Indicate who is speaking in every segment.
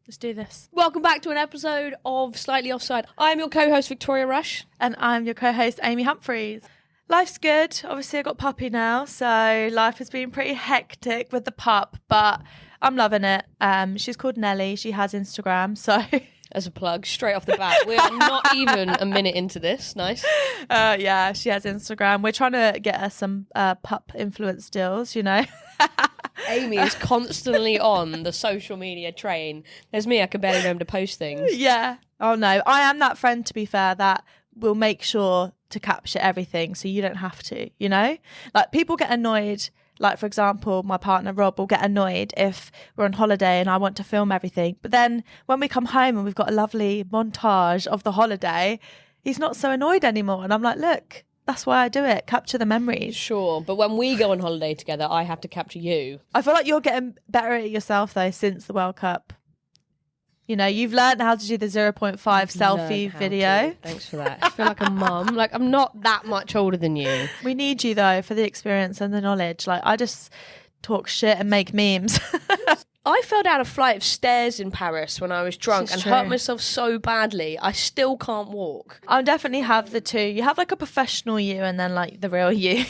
Speaker 1: Let's do this.
Speaker 2: Welcome back to an episode of Slightly Offside. I'm your co-host, Victoria Rush.
Speaker 1: And I'm your co-host, Amy Humphreys. Life's good. Obviously, I got puppy now, so life has been pretty hectic with the pup, but I'm loving it. She's called Nelly. She has Instagram, so...
Speaker 2: As a plug, straight off the bat. We're not even a minute into this. Nice.
Speaker 1: Yeah, she has Instagram. We're trying to get her some pup influence deals, you know.
Speaker 2: Amy is constantly on the social media train. There's me, I can barely remember to post things.
Speaker 1: Yeah. Oh, no. I am that friend, to be fair, that will make sure to capture everything so you don't have to, you know? Like, people get annoyed. Like, for example, my partner Rob will get annoyed if we're on holiday and I want to film everything. But then when we come home and we've got a lovely montage of the holiday, he's not so annoyed anymore. And I'm like, look, that's why I do it. Capture the memories.
Speaker 2: Sure. But when we go on holiday together, I have to capture you.
Speaker 1: I feel like you're getting better at it yourself, though, since the World Cup. You know, you've learned how to do the 0.5 selfie video.
Speaker 2: Thanks for that. I feel like a mum. Like, I'm not that much older than you.
Speaker 1: We need you, though, for the experience and the knowledge. Like, I just talk shit and make memes.
Speaker 2: I fell down a flight of stairs in Paris when I was drunk and hurt myself so badly. I still can't walk.
Speaker 1: I definitely have the two. You have like a professional you and then like the real you.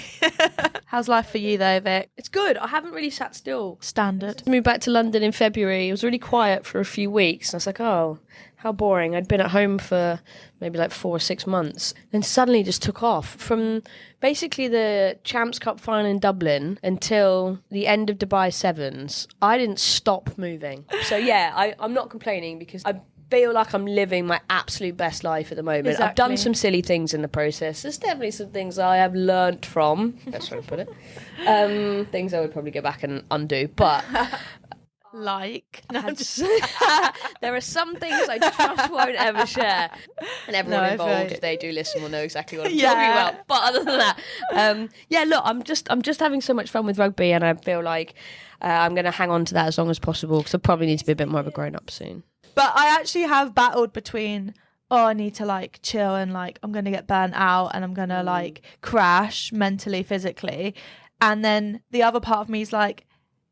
Speaker 1: How's life for you though, Vic?
Speaker 2: It's good. I haven't really sat still.
Speaker 1: Standard.
Speaker 2: I moved back to London in February. It was really quiet for a few weeks. And I was like, oh, how boring. I'd been at home for maybe like 4 or 6 months. Then suddenly just took off from basically the Champs Cup final in Dublin until the end of Dubai Sevens. I didn't stop moving. So yeah, I'm not complaining because I feel like I'm living my absolute best life at the moment.
Speaker 1: Exactly.
Speaker 2: I've done some silly things in the process. There's definitely some things I have learnt from. That's how I put it. Things I would probably go back and undo. But...
Speaker 1: Like,
Speaker 2: no, there are some things I just won't ever share, and everyone involved, if they do listen, will know exactly what I'm talking about. But other than that, yeah, look, I'm just having so much fun with rugby, and I feel like I'm going to hang on to that as long as possible because I probably need to be a bit more of a grown up soon.
Speaker 1: But I actually have battled between, I need to like chill and like I'm going to get burnt out and I'm going to like crash mentally, physically, and then the other part of me is like,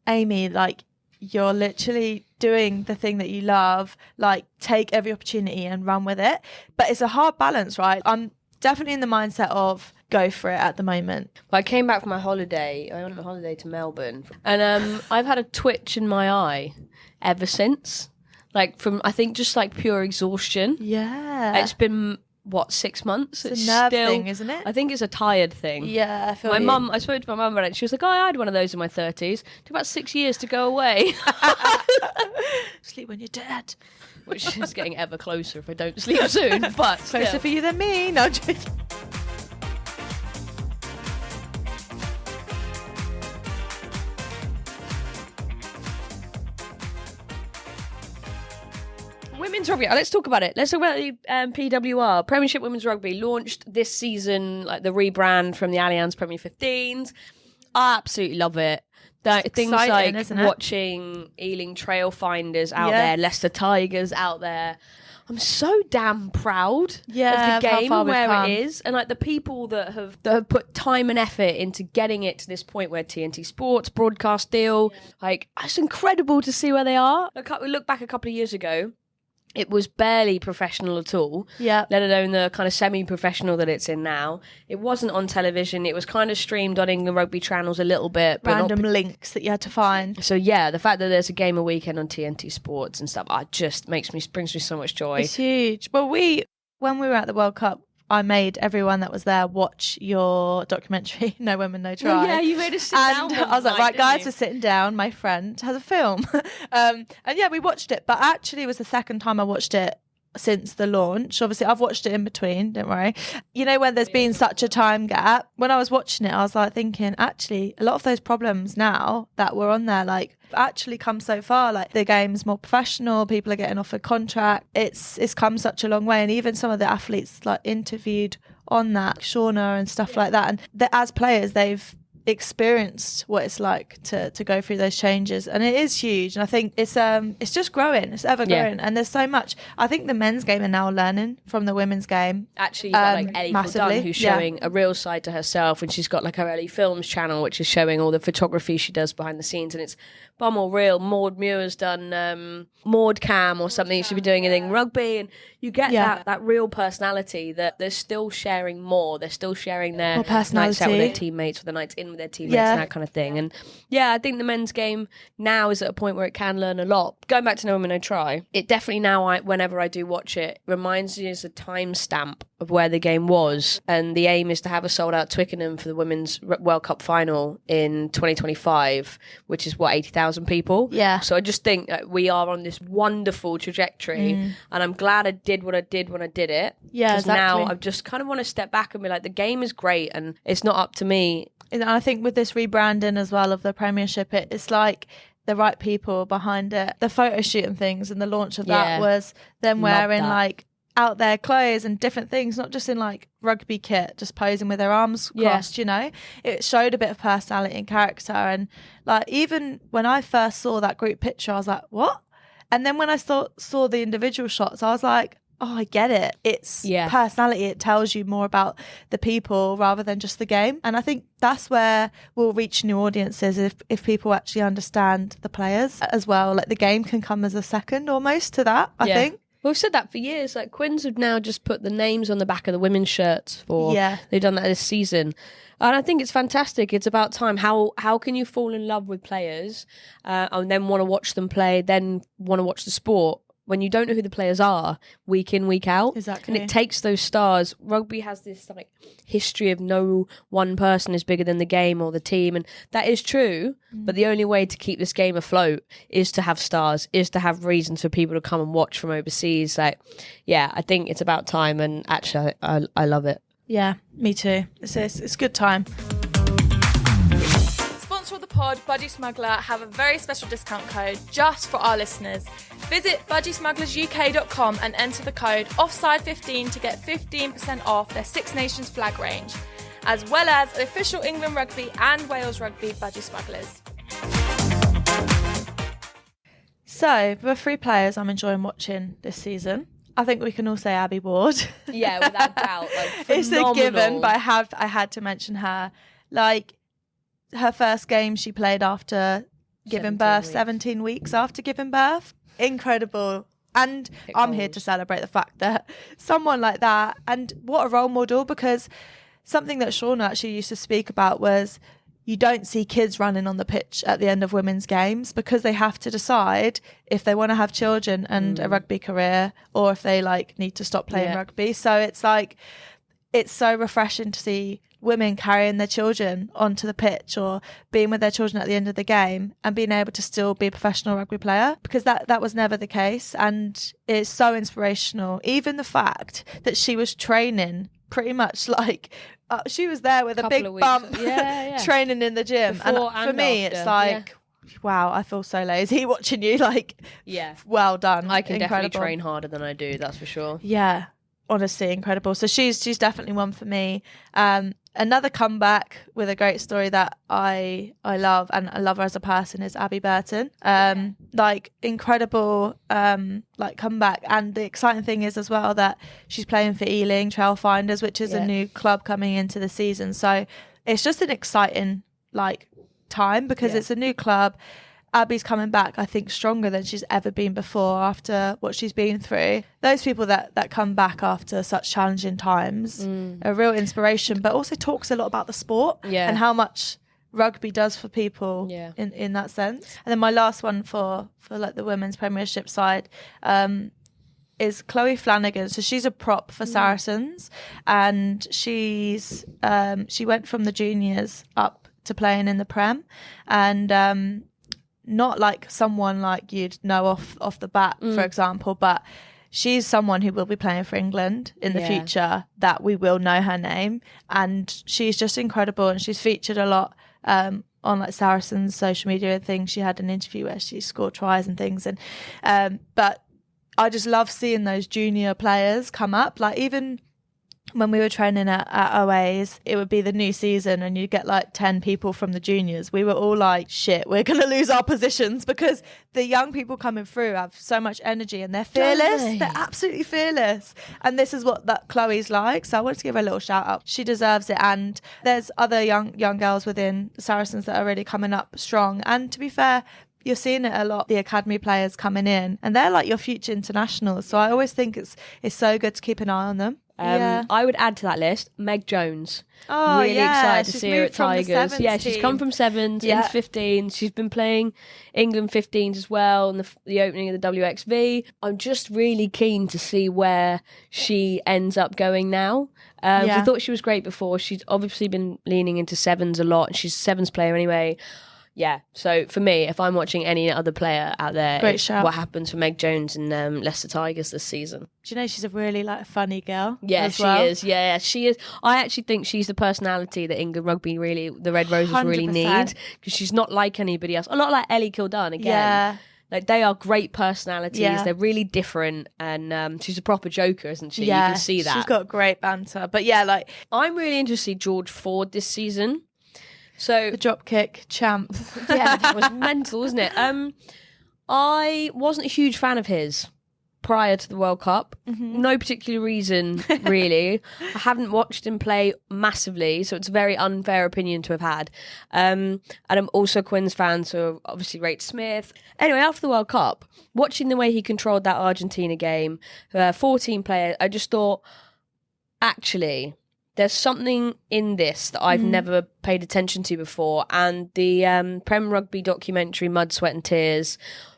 Speaker 1: Amy, like, you're literally doing the thing that you love, like take every opportunity and run with it. But it's a hard balance, right? I'm definitely in the mindset of go for it at the moment.
Speaker 2: Well, I came back from my holiday. I went on a holiday to Melbourne and I've had a twitch in my eye ever since. Like from, I think just like pure exhaustion.
Speaker 1: Yeah.
Speaker 2: It's been... 6 months?
Speaker 1: It's a nerve thing, isn't it?
Speaker 2: I think it's a tired thing.
Speaker 1: Yeah, I feel
Speaker 2: I spoke to my mum about it. She was like, oh, I had one of those in my 30s. It took about 6 years to go away.
Speaker 1: Sleep when you're dead.
Speaker 2: Which is getting ever closer if I don't sleep soon. But
Speaker 1: closer for you than me. No, joking.
Speaker 2: Women's rugby. Let's talk about it. Let's talk about the PWR, Premiership Women's Rugby, launched this season, like the rebrand from the Allianz Premier 15s. I absolutely love it. Things like watching Ealing Trailfinders out there, Leicester Tigers out there. I'm so damn proud of the game where it is, and like the people that have put time and effort into getting it to this point where TNT Sports broadcast deal. Like, it's incredible to see where they are. We look back a couple of years ago. It was barely professional at all, let alone the kind of semi-professional that it's in now. It wasn't on television. It was kind of streamed on England rugby channels a little bit. But
Speaker 1: random links that you had to find.
Speaker 2: So, yeah, the fact that there's a game a weekend on TNT Sports and stuff, just brings me so much joy.
Speaker 1: It's huge. Well, when we were at the World Cup, I made everyone that was there watch your documentary, No Women, No Try.
Speaker 2: Oh, yeah, you made us sit down.
Speaker 1: And I was like, right, guys, we're sitting down. My friend has a film. And yeah, we watched it. But actually, it was the second time I watched it since the launch. Obviously, I've watched it in between, don't worry. You know, when there's been such a time gap, when I was watching it, I was like thinking, actually, a lot of those problems now that were on there, like, actually come so far. Like, the game's more professional, people are getting offered contract. It's come such a long way. And even some of the athletes like interviewed on that, Shauna and stuff like that, and as players, they've experienced what it's like to go through those changes, and it is huge. And I think it's just growing, it's ever growing, and there's so much. I think the men's game are now learning from the women's game.
Speaker 2: Actually, you've got like Ellie Dunn, who's showing a real side to herself, and she's got like her Ellie Films channel, which is showing all the photography she does behind the scenes, and it's far more real. Maud Muir's done Maud Cam or something. She'll be doing anything rugby, and you get that real personality that they're still sharing more. They're still sharing their nights out with their teammates, or the nights in with their teammates, and that kind of thing. And I think the men's game now is at a point where it can learn a lot. Going back to No Woman No Try, it definitely now, whenever I do watch it, reminds me as a timestamp of where the game was. And the aim is to have a sold out Twickenham for the Women's World Cup final in 2025, which is 80,000 people.
Speaker 1: Yeah.
Speaker 2: So I just think we are on this wonderful trajectory, and I'm glad I did what I did when I did it.
Speaker 1: Yeah,
Speaker 2: exactly. Now I just kind of want to step back and be like, the game is great, and it's not up to me.
Speaker 1: And I think with this rebranding as well of the Premiership, it's like the right people behind it. The photo shoot and things, and the launch of that was them wearing like out their clothes and different things, not just in like rugby kit, just posing with their arms crossed, you know. It showed a bit of personality and character. And like, even when I first saw that group picture, I was like, what? And then when I saw the individual shots, I was like, oh, I get it. It's personality. It tells you more about the people rather than just the game. And I think that's where we'll reach new audiences if people actually understand the players as well. Like, the game can come as a second almost to that, I think.
Speaker 2: We've said that for years. Like, Quins have now just put the names on the back of the women's shirts for. They've done that this season, and I think it's fantastic. It's about time. How can you fall in love with players and then want to watch them play, then want to watch the sport, when you don't know who the players are week in, week out?
Speaker 1: Exactly.
Speaker 2: And it takes those stars. Rugby has this like history of no one person is bigger than the game or the team, and that is true. But the only way to keep this game afloat is to have stars, is to have reasons for people to come and watch from overseas. Like, I think it's about time, and actually I love it.
Speaker 1: Yeah, me too. It's good time. Sponsor of the pod, Budgie Smuggler, have a very special discount code just for our listeners. Visit budgiesmugglersuk.com and enter the code OFFSIDE15 to get 15% off their Six Nations flag range, as well as official England Rugby and Wales Rugby Budgie Smugglers. So, the three players I'm enjoying watching this season, I think we can all say Abby Ward.
Speaker 2: Yeah, without doubt. Like,
Speaker 1: it's a given, but I had to mention her. Like, her first game she played after giving birth, 17 weeks after giving birth. Incredible. And I'm here to celebrate the fact that someone like that, and what a role model, because something that Shauna actually used to speak about was you don't see kids running on the pitch at the end of women's games, because they have to decide if they want to have children and a rugby career, or if they like need to stop playing rugby. So it's like, it's so refreshing to see women carrying their children onto the pitch or being with their children at the end of the game and being able to still be a professional rugby player, because that was never the case. And it's so inspirational. Even the fact that she was training pretty much like she was there with a big bump training in the gym.
Speaker 2: Before
Speaker 1: and for me,
Speaker 2: after.
Speaker 1: it's like, wow, I feel so lazy watching you. Like, well done.
Speaker 2: I can definitely train harder than I do, that's for sure.
Speaker 1: Yeah, honestly, incredible. So she's definitely one for me. Another comeback with a great story that I love, and I love her as a person, is Abby Burton. Like, incredible like comeback. And the exciting thing is as well that she's playing for Ealing Trailfinders, which is a new club coming into the season. So it's just an exciting like time, because it's a new club. Abby's coming back, I think, stronger than she's ever been before after what she's been through. Those people that come back after such challenging times are a real inspiration, but also talks a lot about the sport and how much rugby does for people in that sense. And then my last one for like the women's Premiership side is Chloe Flanagan. So she's a prop for Saracens, and she went from the juniors up to playing in the Prem, and not like someone like you'd know off the bat, for example, but she's someone who will be playing for England in the future, that we will know her name. And she's just incredible, and she's featured a lot on like Saracens social media and things. She had an interview where she scored tries and things, and but I just love seeing those junior players come up. Like, even when we were training at OAs, it would be the new season and you'd get like 10 people from the juniors. We were all like, shit, we're going to lose our positions, because the young people coming through have so much energy and they're fearless. They're absolutely fearless. And this is what that Chloe's like. So I wanted to give her a little shout out. She deserves it. And there's other young girls within Saracens that are really coming up strong. And to be fair, you're seeing it a lot, the academy players coming in, and they're like your future internationals. So I always think it's so good to keep an eye on them.
Speaker 2: I would add to that list Meg Jones.
Speaker 1: Oh,
Speaker 2: really excited to
Speaker 1: she's
Speaker 2: see her at
Speaker 1: moved from the
Speaker 2: Tigers.
Speaker 1: sevens
Speaker 2: Yeah, she's
Speaker 1: team.
Speaker 2: come from sevens into 15s. She's been playing England 15s as well in the opening of the WXV. I'm just really keen to see where she ends up going now. I thought she was great before. She's obviously been leaning into sevens a lot. She's a sevens player anyway. Yeah, so for me, if I'm watching any other player out there,
Speaker 1: Great
Speaker 2: it's
Speaker 1: shout.
Speaker 2: what happens for Meg Jones and Leicester Tigers this season.
Speaker 1: Do you know she's a really like funny girl?
Speaker 2: Yeah,
Speaker 1: as
Speaker 2: she
Speaker 1: well?
Speaker 2: is. Yeah, she is. I actually think she's the personality that England rugby really, the Red Roses really
Speaker 1: 100%.
Speaker 2: need, because she's not like anybody else. A lot like Ellie Kildan again.
Speaker 1: Yeah.
Speaker 2: Like, they are great personalities.
Speaker 1: Yeah.
Speaker 2: They're really different, and she's a proper joker, isn't she?
Speaker 1: Yeah,
Speaker 2: You can see that.
Speaker 1: she's got great banter. But yeah, like
Speaker 2: I'm really interested in George Ford this season. So
Speaker 1: the dropkick champ.
Speaker 2: yeah, that was mental, wasn't it? I wasn't a huge fan of his prior to the World Cup. No particular reason, really. I haven't watched him play massively, so it's a very unfair opinion to have had. And I'm also a Quins fan, so obviously rate Smith. Anyway, after the World Cup, watching the way he controlled that Argentina game, 14 players, I just thought, actually, there's something in this that I've never paid attention to before. And the Prem Rugby documentary, Mud, Sweat and Tears,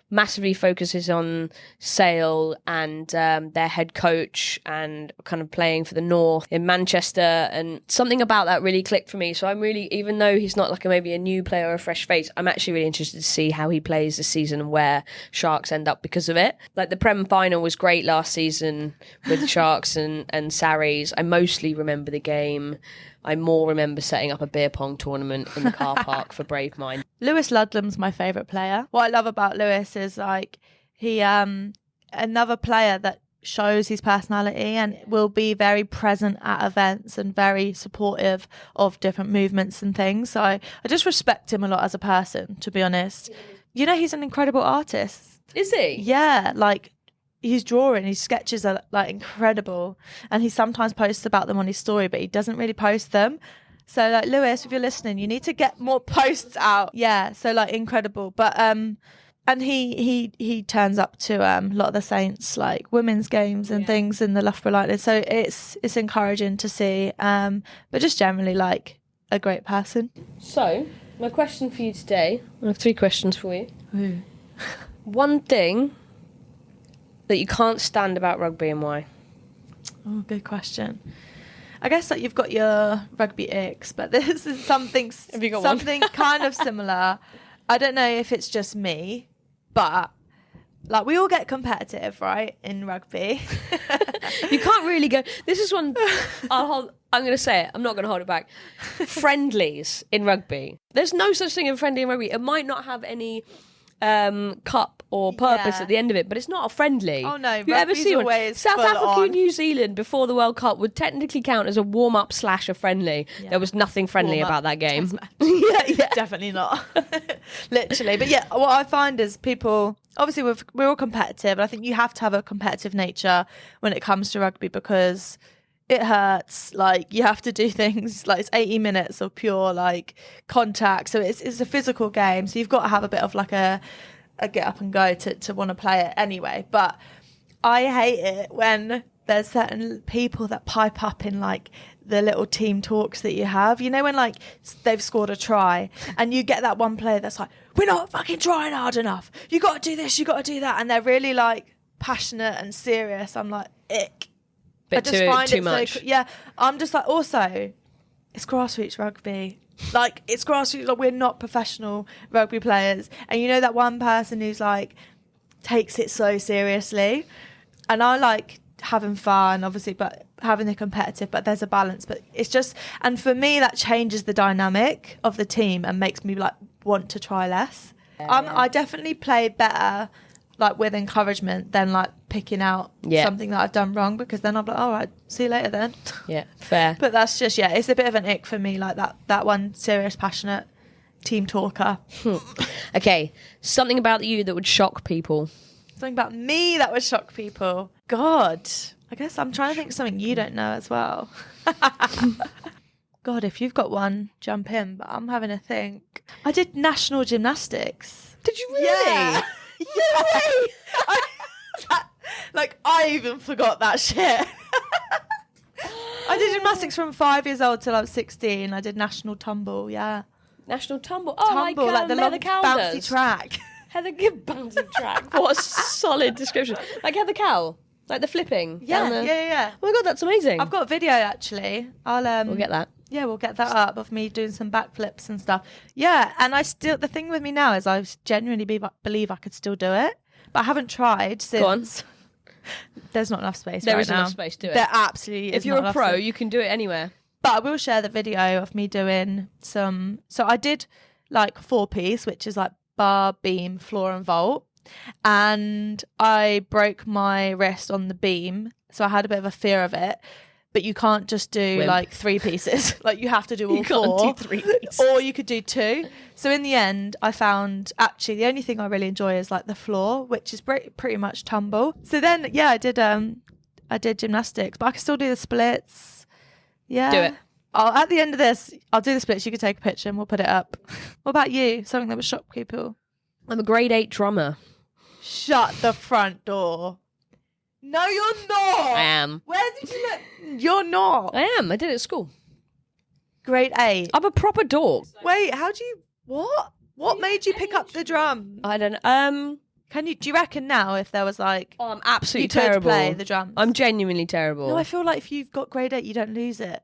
Speaker 2: massively focuses on Sale and their head coach and kind of playing for the North in Manchester. And something about that really clicked for me. So I'm really, even though he's not like maybe a new player or a fresh face, I'm actually really interested to see how he plays this season and where Sharks end up because of it. Like, the Prem final was great last season with Sharks and Saris. I mostly remember the game. I more remember setting up a beer pong tournament in the car park for Brave Mind.
Speaker 1: Lewis Ludlam's my favourite player. What I love about Lewis is like he another player that shows his personality and will be very present at events and very supportive of different movements and things. So I just respect him a lot as a person, to be honest. You know, he's an incredible artist.
Speaker 2: Is he?
Speaker 1: Yeah, like his drawing, his sketches are like incredible, and he sometimes posts about them on his story, but he doesn't really post them. So like, Lewis, if you're listening, you need to get more posts out. Yeah, so like incredible. But and he turns up to a lot of the Saints like women's games and things in the Loughborough Lightning. So it's encouraging to see. But just generally like a great person.
Speaker 2: So my question for you today, I have 3 questions for you.
Speaker 1: Ooh.
Speaker 2: One thing that you can't stand about rugby and why?
Speaker 1: Oh, good question. I guess that you've got your rugby icks, but this is something
Speaker 2: Have you got
Speaker 1: something kind of similar. I don't know if it's just me, but like we all get competitive, right, in rugby.
Speaker 2: You can't really go. This is one. I'm going to say it. I'm not going to hold it back. Friendlies in rugby. There's no such thing as friendly in rugby. It might not have any cup or purpose at the end of it, but it's not a friendly.
Speaker 1: Oh no,
Speaker 2: you ever see one? South Africa
Speaker 1: on.
Speaker 2: and New Zealand before the World Cup would technically count as a warm-up / a friendly.
Speaker 1: Yeah.
Speaker 2: There was nothing friendly about that game.
Speaker 1: yeah, definitely not. Literally. But yeah, what I find is people, obviously we're all competitive, and I think you have to have a competitive nature when it comes to rugby, because it hurts. Like, you have to do things like it's 80 minutes of pure like contact, so it's a physical game, so you've got to have a bit of like a get up and go to want to play it anyway. But I hate it when there's certain people that pipe up in like the little team talks that you have, you know, when like they've scored a try and you get that one player that's like, we're not fucking trying hard enough, you got to do this, you got to do that, and they're really like passionate and serious. I'm like, ick.
Speaker 2: Bit
Speaker 1: I just find
Speaker 2: too
Speaker 1: it
Speaker 2: much.
Speaker 1: so, yeah, I'm just like, also it's grassroots rugby. Like, it's grassroots. Like, we're not professional rugby players. And you know that one person who's like takes it so seriously. And I like having fun, obviously, but having the competitive. But there's a balance. But it's just, and for me, that changes the dynamic of the team and makes me like want to try less. I definitely play better like with encouragement than like picking out something that I've done wrong, because then I'm like, all right, see you later then.
Speaker 2: Yeah, fair.
Speaker 1: But that's just, it's a bit of an ick for me, like that one serious, passionate team talker.
Speaker 2: Okay, something about you that would shock people.
Speaker 1: Something about me that would shock people. God, I guess I'm trying to think of something you don't know as well. God, if you've got one, jump in, but I'm having a think. I did national gymnastics.
Speaker 2: Did you really?
Speaker 1: Yeah. I even forgot that shit. I did gymnastics from 5 years old till I was 16. I did national tumble,
Speaker 2: National tumble. Oh,
Speaker 1: tumble, like the long bouncy track.
Speaker 2: Heather bouncy track. What a solid description. Like Heather Cow. Like the flipping.
Speaker 1: Yeah.
Speaker 2: Oh my God, that's amazing.
Speaker 1: I've got a video actually.
Speaker 2: We'll get that.
Speaker 1: Yeah, we'll get that up of me doing some backflips and stuff. Yeah, and the thing with me now is I genuinely believe I could still do it, but I haven't tried since.
Speaker 2: Go on.
Speaker 1: There's not enough space
Speaker 2: There
Speaker 1: right
Speaker 2: is
Speaker 1: now.
Speaker 2: enough space to do it.
Speaker 1: There absolutely is.
Speaker 2: If you're a pro, you can do it anywhere.
Speaker 1: But I will share the video of me doing some. So I did like 4-piece, which is like bar, beam, floor, and vault. And I broke my wrist on the beam, so I had a bit of a fear of it. But you can't just do like 3 pieces. Like you have to do all 4.
Speaker 2: You can't do 3 pieces.
Speaker 1: Or you could do 2. So in the end, I found actually the only thing I really enjoy is like the floor, which is pretty much tumble. So then, I did gymnastics, but I can still do the splits. Yeah.
Speaker 2: Do it.
Speaker 1: At the end of this, I'll do the splits. You can take a picture and we'll put it up. What about you? Something that would shock people?
Speaker 2: I'm a grade 8 drummer.
Speaker 1: Shut the front door. No, you're not.
Speaker 2: I am.
Speaker 1: Where did you look? You're not.
Speaker 2: I am. I did it at school.
Speaker 1: Grade 8.
Speaker 2: I'm a proper dork.
Speaker 1: Wait, how do you... What? What made you pick up the drum?
Speaker 2: I don't know.
Speaker 1: Do you reckon now if there was like...
Speaker 2: Oh, I'm absolutely
Speaker 1: you could
Speaker 2: terrible.
Speaker 1: play the drums?
Speaker 2: I'm genuinely terrible.
Speaker 1: No, I feel like if you've got grade 8, you don't lose it.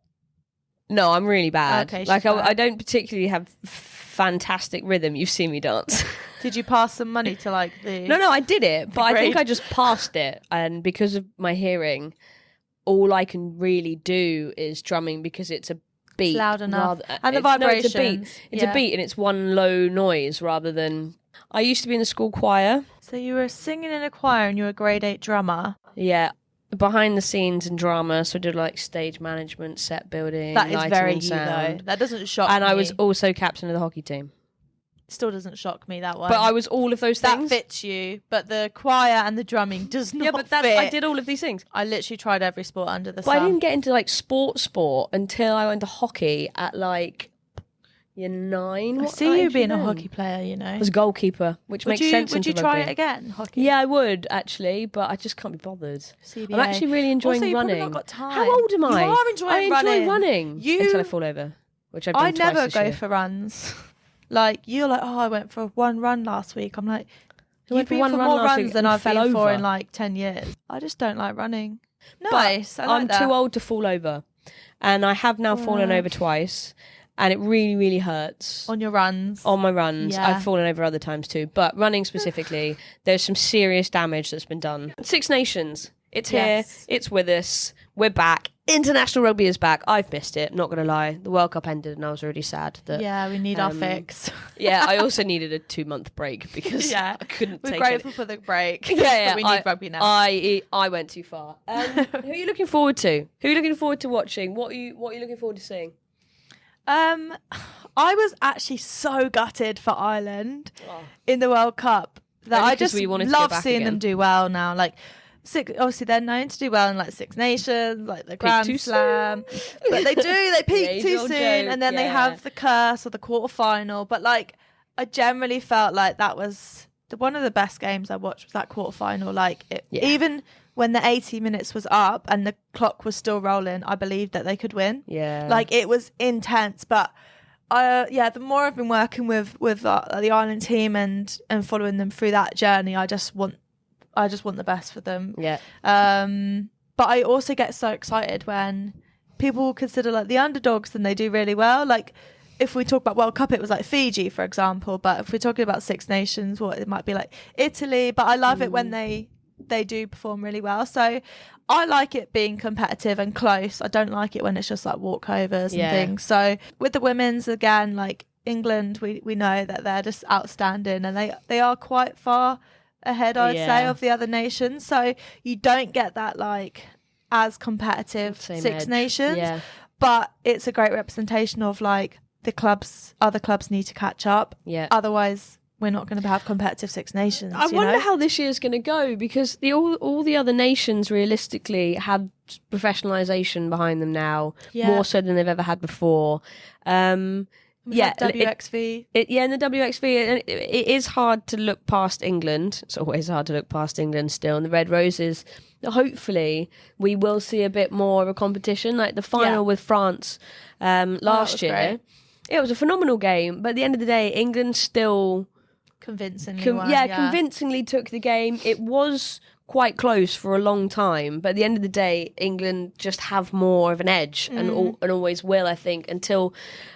Speaker 2: No, I'm really bad.
Speaker 1: Okay,
Speaker 2: like
Speaker 1: bad.
Speaker 2: I don't particularly have fantastic rhythm. You've seen me dance.
Speaker 1: Did you pass some money to like the...
Speaker 2: No, I did it, but I think
Speaker 1: grade?
Speaker 2: I just passed it. And because of my hearing, all I can really do is drumming because it's a beat.
Speaker 1: It's loud enough. And the
Speaker 2: it's
Speaker 1: vibrations.
Speaker 2: a beat. It's a beat and it's one low noise rather than... I used to be in the school choir.
Speaker 1: So you were singing in a choir and you were a grade 8 drummer.
Speaker 2: Yeah. Behind the scenes and drama, so I did like stage management, set building,
Speaker 1: That is
Speaker 2: lighting
Speaker 1: very
Speaker 2: and
Speaker 1: you
Speaker 2: sound.
Speaker 1: though. That doesn't shock me.
Speaker 2: And I was also captain of the hockey team.
Speaker 1: Still doesn't shock me, that one.
Speaker 2: But I was all of those
Speaker 1: that
Speaker 2: things.
Speaker 1: fits you, but the choir and the drumming does not fit.
Speaker 2: I did all of these things.
Speaker 1: I literally tried every sport under the
Speaker 2: But
Speaker 1: sun.
Speaker 2: I didn't get into like sport until I went to hockey at like year 9.
Speaker 1: I see you being a hockey player, you know.
Speaker 2: I was a goalkeeper, which makes sense.
Speaker 1: Would you
Speaker 2: into
Speaker 1: try
Speaker 2: rugby.
Speaker 1: it again, hockey?
Speaker 2: Yeah, I would actually, but I just can't be bothered.
Speaker 1: CBA.
Speaker 2: I'm actually really enjoying
Speaker 1: also, you've
Speaker 2: running.
Speaker 1: probably not got time.
Speaker 2: How old am I?
Speaker 1: You are enjoying running.
Speaker 2: I enjoy running
Speaker 1: You-
Speaker 2: until I fall over, which I've done
Speaker 1: I
Speaker 2: twice
Speaker 1: never
Speaker 2: this
Speaker 1: go
Speaker 2: year.
Speaker 1: for runs. Like, you're like, oh, I went for 1 run last week. I'm like,
Speaker 2: I went
Speaker 1: you've
Speaker 2: for
Speaker 1: been
Speaker 2: one
Speaker 1: for
Speaker 2: run
Speaker 1: more
Speaker 2: last
Speaker 1: runs
Speaker 2: week
Speaker 1: than
Speaker 2: and
Speaker 1: I've
Speaker 2: fell
Speaker 1: been for
Speaker 2: over.
Speaker 1: in like 10 years. I just don't like running.
Speaker 2: But
Speaker 1: Nice. I like
Speaker 2: I'm
Speaker 1: that.
Speaker 2: too old to fall over, and I have now fallen over twice, and it really, really hurts.
Speaker 1: On your runs.
Speaker 2: On my runs.
Speaker 1: Yeah.
Speaker 2: I've fallen over other times too, but running specifically, there's some serious damage that's been done. 6 Nations. It's
Speaker 1: Yes.
Speaker 2: here. It's with us. We're back. International rugby is back. I've missed it. Not gonna lie. The World Cup ended, and I was already sad that.
Speaker 1: Yeah, we need our fix.
Speaker 2: Yeah, I also neaded a 2-month break because I couldn't
Speaker 1: We're
Speaker 2: take
Speaker 1: grateful
Speaker 2: it.
Speaker 1: for the break.
Speaker 2: Yeah,
Speaker 1: But we need rugby now.
Speaker 2: I went too far. Who are you looking forward to? Who are you looking forward to watching? What are you looking forward to seeing?
Speaker 1: I was actually so gutted for Ireland in the World Cup that
Speaker 2: Only
Speaker 1: I
Speaker 2: 'cause
Speaker 1: just
Speaker 2: we wanted to go
Speaker 1: love
Speaker 2: back
Speaker 1: seeing
Speaker 2: again.
Speaker 1: them do well now. Like, obviously they're known to do well in like 6 Nations, like the Grand
Speaker 2: too
Speaker 1: Slam, but they peak too
Speaker 2: age-old
Speaker 1: soon,
Speaker 2: joke,
Speaker 1: and then they
Speaker 2: yeah.
Speaker 1: have the curse or the quarterfinal. But like, I generally felt like that was one of the best games I watched was that quarterfinal. Like, even when the 80 minutes was up and the clock was still rolling, I believed that they could win.
Speaker 2: Yeah,
Speaker 1: Like, it was intense, but. The more I've been working with the Ireland team and following them through that journey, I just want the best for them.
Speaker 2: Yeah.
Speaker 1: But I also get so excited when people consider like the underdogs and they do really well. Like, if we talk about World Cup, it was like Fiji, for example. But if we're talking about 6 Nations, it might be like Italy. But I love it when they do perform really well. So I like it being competitive and close. I don't like it when it's just like walkovers and things. So with the women's, again, like England, we know that they're just outstanding and they are quite far ahead, I'd say, of the other nations. So you don't get that like as competitive
Speaker 2: Same
Speaker 1: Six
Speaker 2: edge.
Speaker 1: Nations.
Speaker 2: Yeah.
Speaker 1: But it's a great representation of like other clubs need to catch up.
Speaker 2: Yeah.
Speaker 1: Otherwise, we're not going to have competitive Six Nations.
Speaker 2: I wonder how this year's going to go, because all the other nations realistically have professionalisation behind them now, more so than they've ever had before.
Speaker 1: WXV.
Speaker 2: In the WXV, it is hard to look past England. It's always hard to look past England still. And the Red Roses, hopefully, we will see a bit more of a competition. Like the final with France last year.
Speaker 1: Great.
Speaker 2: It was a phenomenal game. But at the end of the day, England still...
Speaker 1: convincingly
Speaker 2: convincingly took the game. It was quite close for a long time, but at the end of the day, England just have more of an edge and always will, I think, until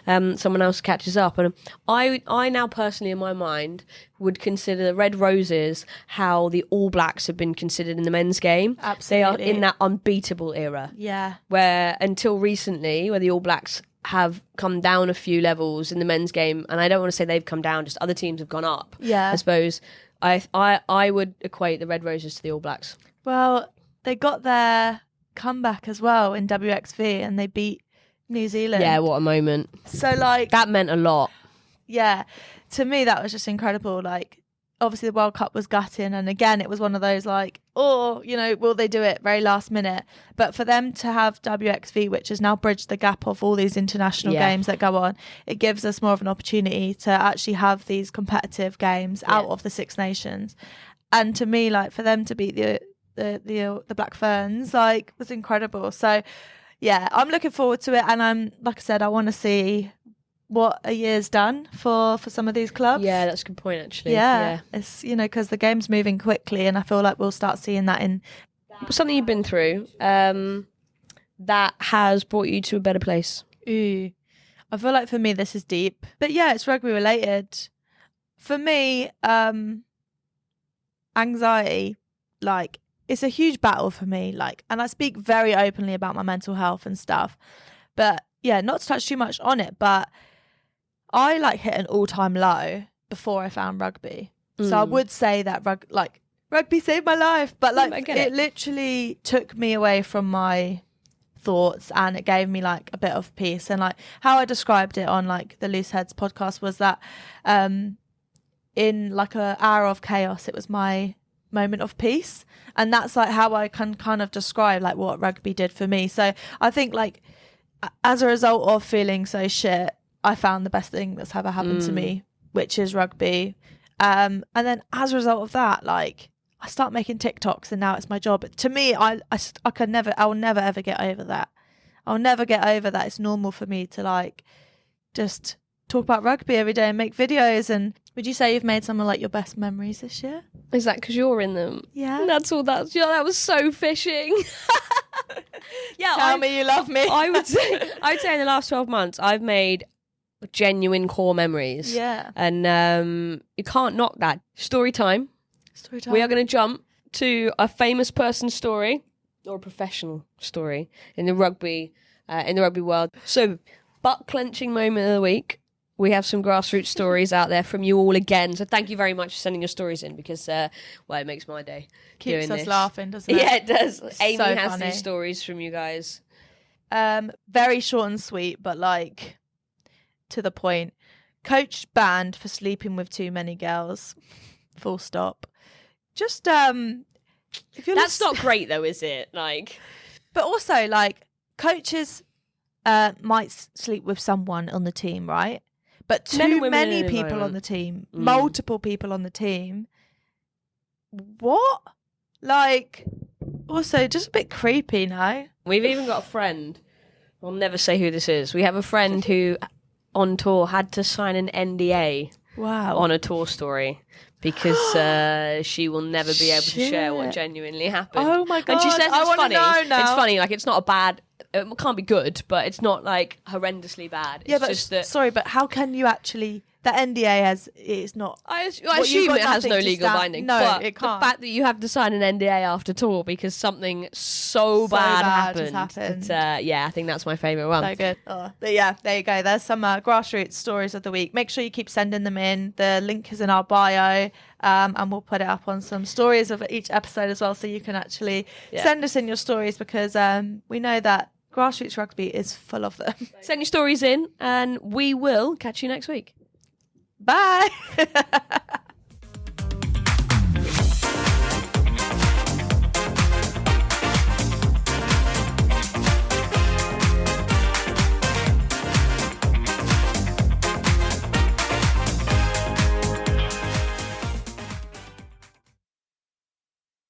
Speaker 2: someone else catches up. And I now personally, in my mind, would consider the Red Roses how the All Blacks have been considered in the men's game.
Speaker 1: Absolutely.
Speaker 2: They are in that unbeatable era.
Speaker 1: Yeah.
Speaker 2: Where until recently, where the All Blacks have come down a few levels in the men's game, and I don't want to say they've come down, just other teams have gone up.
Speaker 1: Yeah.
Speaker 2: I suppose I would equate the Red Roses to the All Blacks.
Speaker 1: Well, they got their comeback as well in WXV and they beat New Zealand.
Speaker 2: Yeah, what a moment.
Speaker 1: So like
Speaker 2: that meant a lot.
Speaker 1: Yeah. To me that was just incredible. Like obviously the World Cup was gutting, and again it was one of those like, will they do it very last minute? But for them to have WXV, which has now bridged the gap of all these international games that go on, it gives us more of an opportunity to actually have these competitive games out of the Six Nations. And to me, like for them to beat the Black Ferns, like was incredible. So yeah, I'm looking forward to it, and I'm like I said, I want to see what a year's done for some of these clubs.
Speaker 2: Yeah, that's a good point, actually.
Speaker 1: Yeah. It's, because the game's moving quickly, and I feel like we'll start seeing that in...
Speaker 2: Something you've been through that has brought you to a better place.
Speaker 1: Ooh. I feel like for me, this is deep. But yeah, it's rugby related. For me, anxiety, like, it's a huge battle for me. Like, and I speak very openly about my mental health and stuff. But yeah, not to touch too much on it, but I like hit an all-time low before I found rugby. So I would say that rugby saved my life, but like it literally took me away from my thoughts, and it gave me like a bit of peace. And like how I described it on like the Loose Heads podcast was that in like an hour of chaos, it was my moment of peace. And that's like how I can kind of describe like what rugby did for me. So I think like as a result of feeling so shit, I found the best thing that's ever happened to me, which is rugby. And then as a result of that, like I start making TikToks, and now it's my job. To me, I will never ever get over that. I'll never get over that. It's normal for me to like just talk about rugby every day and make videos. And would you say you've made some of like your best memories this year?
Speaker 2: Is that because you're in them?
Speaker 1: Yeah.
Speaker 2: That's all that. Yeah, that was so fishing. Yeah.
Speaker 1: Tell me you love me.
Speaker 2: I would say in the last 12 months, I've made genuine core memories.
Speaker 1: Yeah.
Speaker 2: And you can't knock that. Story time. We are going to jump to a famous person's story or a professional story in the rugby world. So, butt clenching moment of the week. We have some grassroots stories out there from you all again. So thank you very much for sending your stories in, because it makes my day.
Speaker 1: Keeps us laughing, doesn't it?
Speaker 2: Yeah, it does. Amy
Speaker 1: so
Speaker 2: has
Speaker 1: funny.
Speaker 2: these stories from you guys.
Speaker 1: Very short and sweet, but like to the point. Coach banned for sleeping with too many girls. Full stop. Just if you're
Speaker 2: That's not great though, is it? Like,
Speaker 1: but also like coaches might sleep with someone on the team, right? But too many people on the team, multiple people on the team. What? Like, also just a bit creepy, no?
Speaker 2: We've even got a friend. I'll never say who this is. We have a friend who, on tour, had to sign an NDA.
Speaker 1: Wow.
Speaker 2: On a tour story, because she will never be able to share what genuinely happened.
Speaker 1: Oh my god!
Speaker 2: And she says it's funny.
Speaker 1: Know now.
Speaker 2: It's funny, like it's not a bad. It can't be good, but it's not like horrendously bad. It's
Speaker 1: yeah, but
Speaker 2: just that.
Speaker 1: Sorry, but how can you actually? the NDA it's not.
Speaker 2: I assume it has no legal binding.
Speaker 1: No,
Speaker 2: but
Speaker 1: it can't.
Speaker 2: The fact that you have to sign an NDA after tour because something so bad happened. But, I think that's my favourite one.
Speaker 1: So good. Oh, but yeah, there you go. There's some grassroots stories of the week. Make sure you keep sending them in. The link is in our bio. And we'll put it up on some stories of each episode as well, so you can actually send us in your stories, because we know that grassroots rugby is full of them.
Speaker 2: Send your stories in and we will catch you next week.
Speaker 1: Bye.